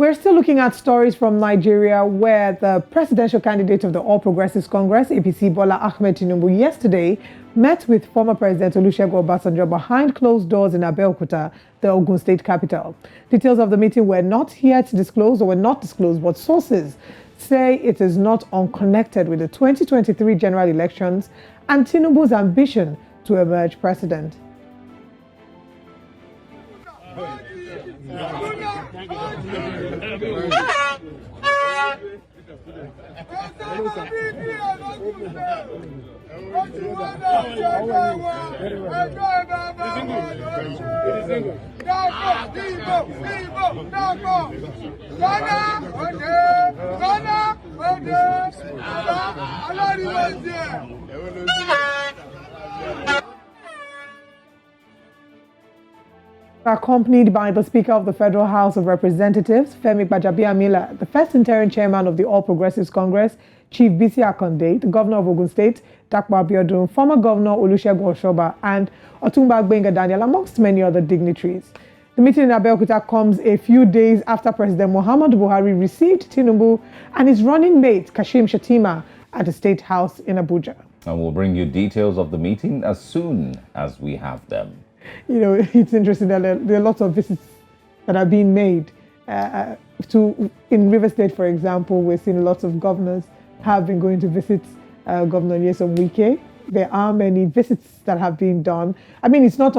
We're still looking at stories from Nigeria where the presidential candidate of the All Progressives Congress, APC Bola Tinubu, yesterday met with former President Olusegun Obasanjo behind closed doors in Abeokuta, the Ogun State capital. Details of the meeting were not yet disclosed or were not disclosed, but sources say it is not unconnected with the 2023 general elections and Tinubu's ambition to emerge president. Accompanied by the Speaker of the Federal House of Representatives, Femi Gbajabiamila, the first interim chairman of the All Progressives Congress, Chief Bisi Akande, the Governor of Ogun State, Dakwa Abiodun, former Governor Olusegun Obasanjo, and Otumba Gbenga Daniel, amongst many other dignitaries. The meeting in Abeokuta comes a few days after President Muhammadu Buhari received Tinubu and his running mate, Kashim Shettima, at the State House in Abuja. And we'll bring you details of the meeting as soon as we have them. You know, it's interesting that there are lots of visits that are being made in River State, for example. We're seeing lots of governors have been going to visit Governor Nyesom Wike. There are many visits that have been done. I mean, it's not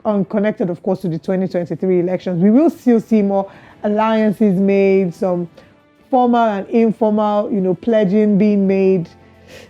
unconnected, of course, to the 2023 elections. We will still see more alliances made, some formal and informal, pledging being made.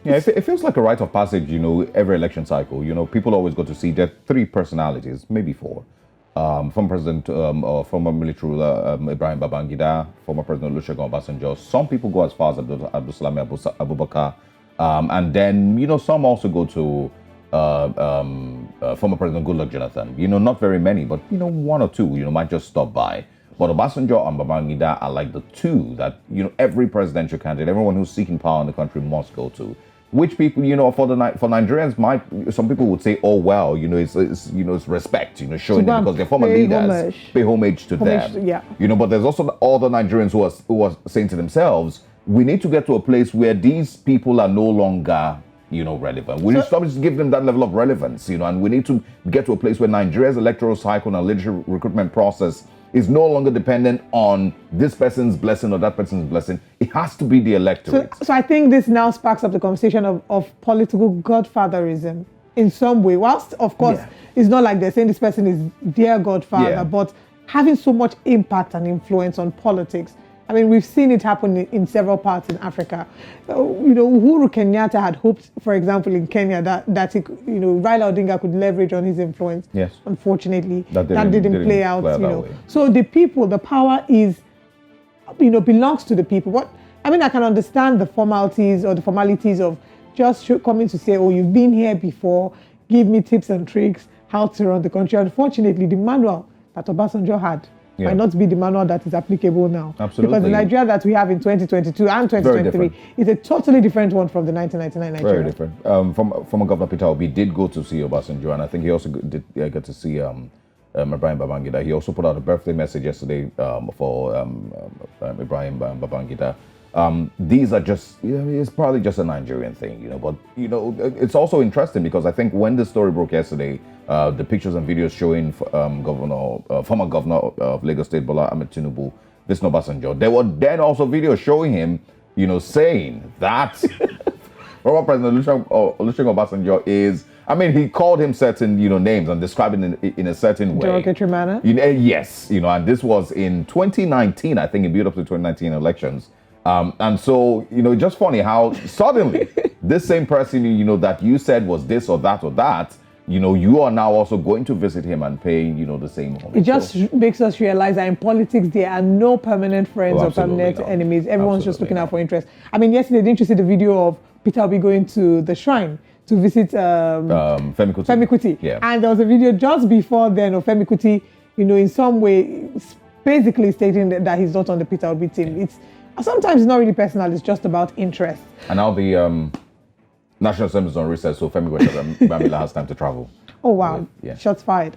Yeah, it feels like a rite of passage, every election cycle. People always go to see there are three personalities, maybe four. Former President or former military ruler Ibrahim Babangida, former President Olusegun Obasanjo. Some people go as far as Abdulsalami Abubakar. And then, some also go to former President Goodluck Jonathan. Not very many, but, one or two, might just stop by. But Obasanjo and Babangida are like the two that, every presidential candidate, everyone who's seeking power in the country must go to. Which people, for Nigerians some people would say, oh, well, it's respect, showing them because they're former leaders, pay homage to them. Yeah. But there's also all the Nigerians who are saying to themselves, we need to get to a place where these people are no longer relevant. We need to stop just give them that level of relevance, and we need to get to a place where Nigeria's electoral cycle and leadership recruitment process is no longer dependent on this person's blessing or that person's blessing. It has to be the electorate. So I think this now sparks up the conversation of political godfatherism in some way. Whilst, of course, it's not like they're saying this person is their godfather, but having so much impact and influence on politics. I mean, we've seen it happen in several parts in Africa. Uhuru Kenyatta had hoped, for example, in Kenya that he, Raila Odinga could leverage on his influence. Yes. Unfortunately, that didn't play out. Way. So the people, the power is, belongs to the people. I can understand the formalities of just coming to say, oh, you've been here before, give me tips and tricks how to run the country. Unfortunately, the manual that Obasanjo had might not be the manual that is applicable now. Absolutely. Because the Nigeria that we have in 2022 and 2023 is a totally different one from the 1999 Nigeria. Very different. Former Governor Peter Obi did go to see Obasanjo, and I think he also did get to see Ibrahim Babangida. He also put out a birthday message yesterday for Ibrahim Babangida. These are just, it's probably just a Nigerian thing, but, it's also interesting because I think when the story broke yesterday, the pictures and videos showing former governor of Lagos State, Bola Tinubu, President Obasanjo, there were then also videos showing him, saying that former President Olusegun Obasanjo is, he called him certain, names and described it in a certain way. Derogatory manner? Yes, and this was in 2019, I think it built up to 2019 elections. And so, just funny how suddenly this same person, that you said was this or that, you are now also going to visit him and pay, the same homage. It just makes us realize that in politics, there are no permanent friends or permanent enemies. Everyone's just looking out for interest. Yesterday, didn't you see the video of Peter Obi going to the shrine to visit Femi Kuti? Yeah. And there was a video just before then of Femi Kuti, in some way, basically stating that he's not on the Peter Obi team. Sometimes it's not really personal, it's just about interest. And now the National Assembly is on recess, so Femi Gbajabiamila has time to travel. Oh, wow. Yeah. Shots fired.